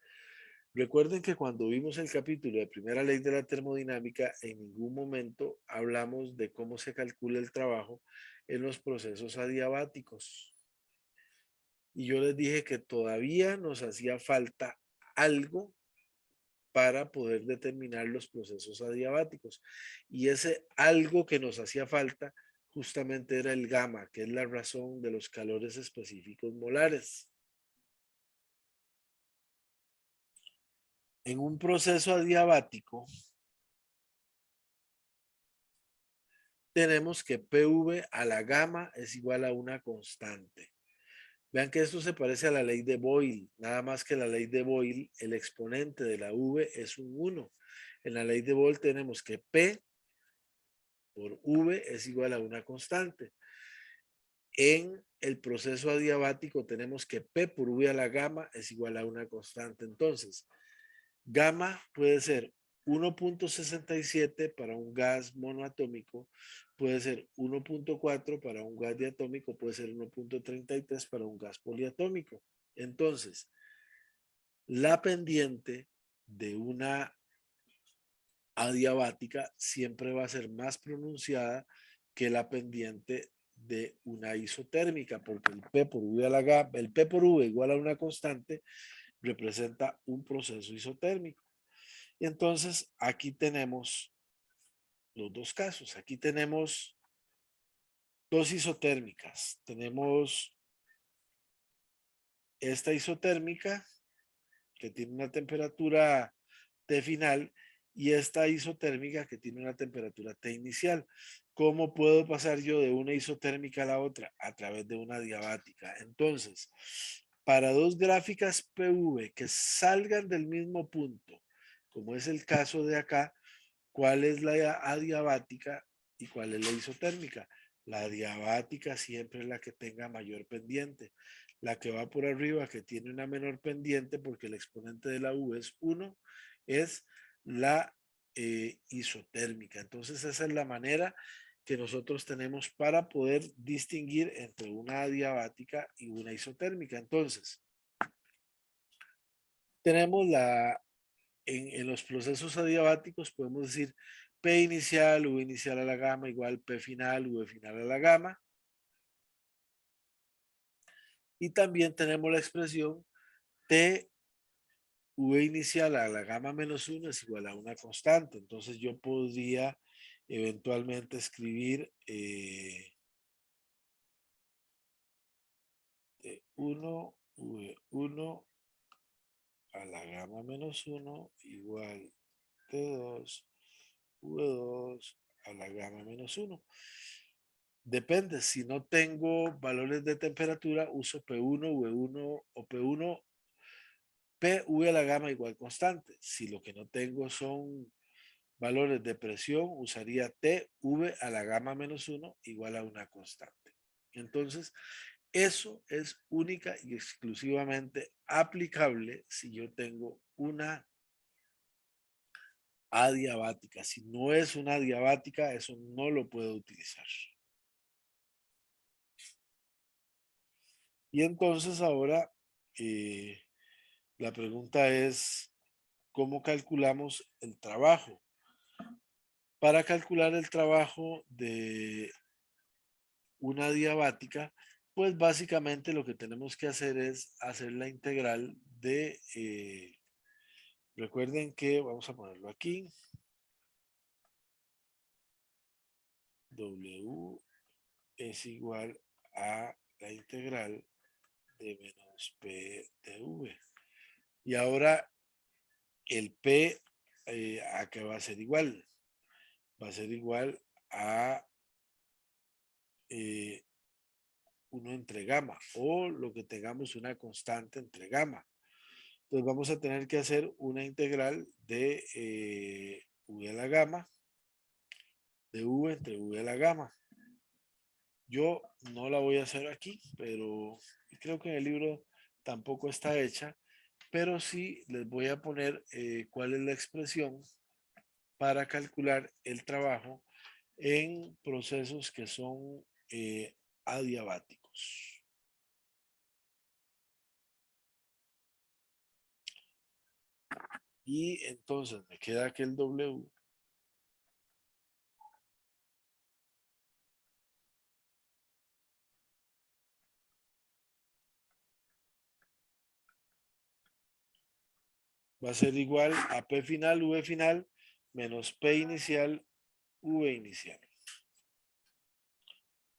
Recuerden que cuando vimos el capítulo de primera ley de la termodinámica, en ningún momento hablamos de cómo se calcula el trabajo en los procesos adiabáticos. Y yo les dije que todavía nos hacía falta algo para poder determinar los procesos adiabáticos. Y ese algo que nos hacía falta justamente era el gamma, que es la razón de los calores específicos molares. En un proceso adiabático, tenemos que PV a la gamma es igual a una constante. Vean que esto se parece a la ley de Boyle, nada más que la ley de Boyle, el exponente de la V es un 1. En la ley de Boyle tenemos que P por V es igual a una constante. En el proceso adiabático tenemos que P por V a la gamma es igual a una constante. Entonces, gamma puede ser 1.67 para un gas monoatómico, puede ser 1.4 para un gas diatómico, puede ser 1.33 para un gas poliatómico. Entonces, la pendiente de una adiabática siempre va a ser más pronunciada que la pendiente de una isotérmica, porque el P por V a la gamma, el P por V igual a una constante representa un proceso isotérmico. Y entonces aquí tenemos los dos casos. Aquí tenemos dos isotérmicas. Tenemos esta isotérmica que tiene una temperatura T final y esta isotérmica que tiene una temperatura T inicial. ¿Cómo puedo pasar yo de una isotérmica a la otra? A través de una adiabática. Entonces, para dos gráficas PV que salgan del mismo punto, como es el caso de acá, ¿cuál es la adiabática y cuál es la isotérmica? La adiabática siempre es la que tenga mayor pendiente. La que va por arriba, que tiene una menor pendiente, porque el exponente de la U es 1, es la isotérmica. Entonces esa es la manera que nosotros tenemos para poder distinguir entre una adiabática y una isotérmica. Entonces, tenemos en los procesos adiabáticos podemos decir P inicial, U inicial a la gamma igual P final, V final a la gamma. Y también tenemos la expresión T V inicial a la gamma menos 1 es igual a una constante. Entonces yo podría eventualmente escribir 1 V1 a la gamma menos 1 igual T2 V2 a la gamma menos 1. Depende, si no tengo valores de temperatura, uso P1, V1 o P1, PV a la gamma igual constante. Si lo que no tengo son valores de presión, usaría TV a la gamma menos 1 igual a una constante. Entonces, eso es única y exclusivamente aplicable si yo tengo una adiabática. Si no es una adiabática, eso no lo puedo utilizar. Y entonces ahora la pregunta es, ¿cómo calculamos el trabajo? Para calcular el trabajo de una diabática, pues básicamente lo que tenemos que hacer es hacer la integral de, recuerden que, vamos a ponerlo aquí, W es igual a la integral de menos P de V. Y ahora el P, ¿a qué va a ser igual? Va a ser igual a 1 entre gamma o lo que tengamos una constante entre gamma. Entonces vamos a tener que hacer una integral de V a la gamma, de V entre V a la gamma. Yo no la voy a hacer aquí, pero creo que en el libro tampoco está hecha, pero sí les voy a poner cuál es la expresión para calcular el trabajo en procesos que son adiabáticos. Y entonces me queda que el W va a ser igual a P final, V final, menos P inicial, V inicial.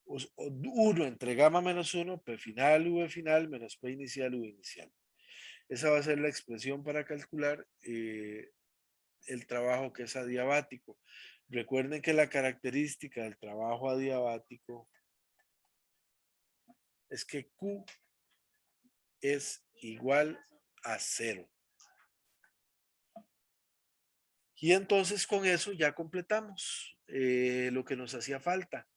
1 entre gamma menos 1, P final, V final, menos P inicial, V inicial. Esa va a ser la expresión para calcular el trabajo que es adiabático. Recuerden que la característica del trabajo adiabático es que Q es igual a 0. Y entonces con eso ya completamos lo que nos hacía falta.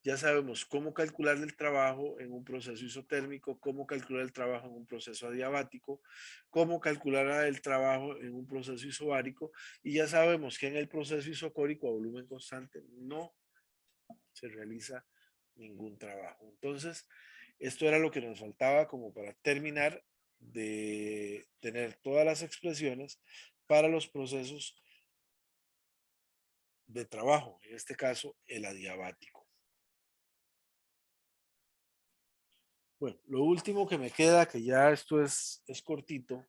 Ya sabemos cómo calcular el trabajo en un proceso isotérmico, cómo calcular el trabajo en un proceso adiabático, cómo calcular el trabajo en un proceso isobárico, y ya sabemos que en el proceso isocórico a volumen constante no se realiza ningún trabajo. Entonces, esto era lo que nos faltaba como para terminar de tener todas las expresiones para los procesos de trabajo, en este caso el adiabático. Bueno, lo último que me queda, que ya esto es cortito,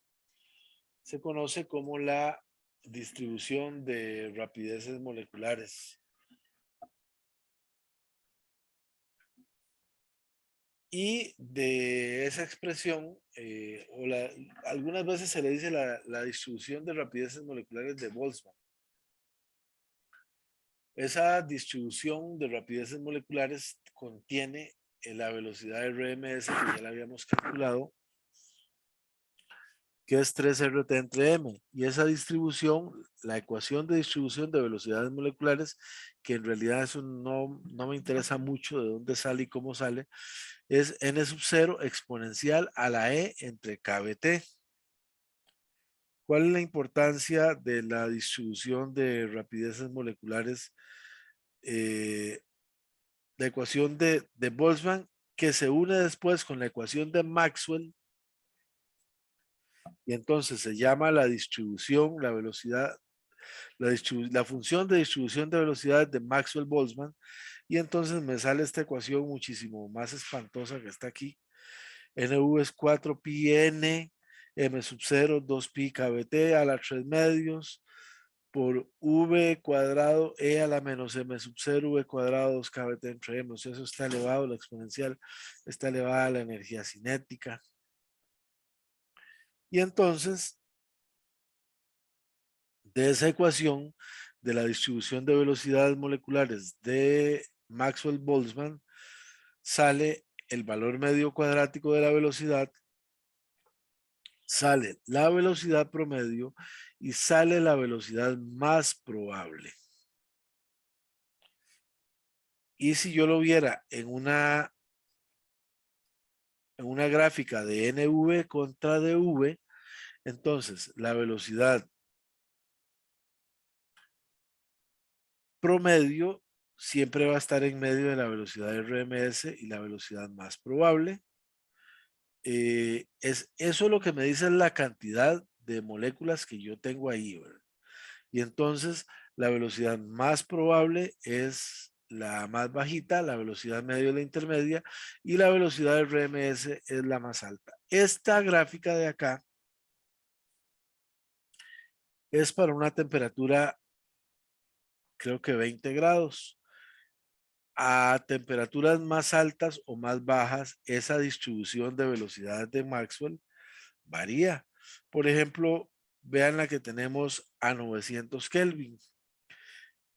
se conoce como la distribución de rapideces moleculares. Y de esa expresión, algunas veces se le dice la distribución de rapideces moleculares de Boltzmann. Esa distribución de rapideces moleculares contiene la velocidad de RMS que ya la habíamos calculado, que es 3RT entre M. Y esa distribución, la ecuación de distribución de velocidades moleculares, que en realidad eso no me interesa mucho de dónde sale y cómo sale, es n sub 0 exponencial a la e entre kbt. ¿Cuál es la importancia de la distribución de rapideces moleculares? La ecuación de Boltzmann, que se une después con la ecuación de Maxwell, y entonces se llama la distribución, la velocidad, la función de distribución de velocidades de Maxwell-Boltzmann, y entonces me sale esta ecuación muchísimo más espantosa que está aquí. NV es 4pi n m sub 0 2pi kbt a la 3 medios por v cuadrado e a la menos m sub 0 v cuadrado 2 kbt entre m. O sea, eso está elevado, la exponencial está elevada a la energía cinética. Y entonces, de esa ecuación de la distribución de velocidades moleculares de Maxwell-Boltzmann, sale el valor medio cuadrático de la velocidad, sale la velocidad promedio y sale la velocidad más probable. Y si yo lo viera en una gráfica de NV contra DV, entonces la velocidad promedio siempre va a estar en medio de la velocidad de RMS y la velocidad más probable. Eso lo que me dice es la cantidad de moléculas que yo tengo ahí, ¿verdad? Y entonces la velocidad más probable es la más bajita, la velocidad media es la intermedia y la velocidad del RMS es la más alta. Esta gráfica de acá es para una temperatura, creo que 20 grados. A temperaturas más altas o más bajas, esa distribución de velocidades de Maxwell varía. Por ejemplo, vean la que tenemos a 900 Kelvin.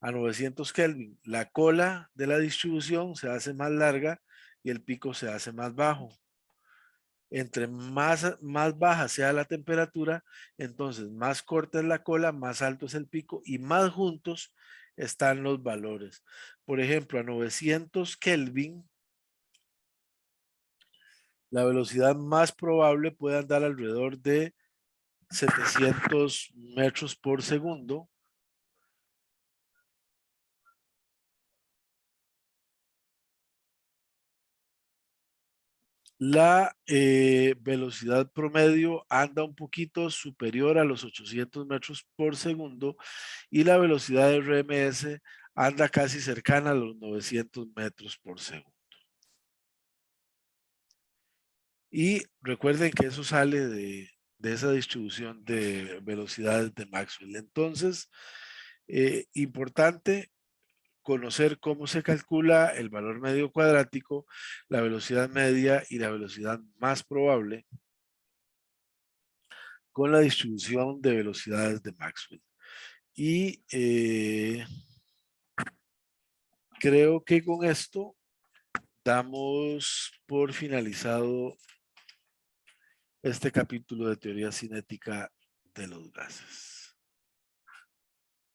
A 900 Kelvin, la cola de la distribución se hace más larga y el pico se hace más bajo. Entre más baja sea la temperatura, entonces más corta es la cola, más alto es el pico y más juntos están los valores. Por ejemplo, a 900 Kelvin, la velocidad más probable puede andar alrededor de 700 metros por segundo. La velocidad promedio anda un poquito superior a los 800 metros por segundo y la velocidad de RMS anda casi cercana a los 900 metros por segundo. Y recuerden que eso sale de esa distribución de velocidades de Maxwell. Entonces, importante conocer cómo se calcula el valor medio cuadrático, la velocidad media y la velocidad más probable con la distribución de velocidades de Maxwell. Y creo que con esto damos por finalizado este capítulo de teoría cinética de los gases.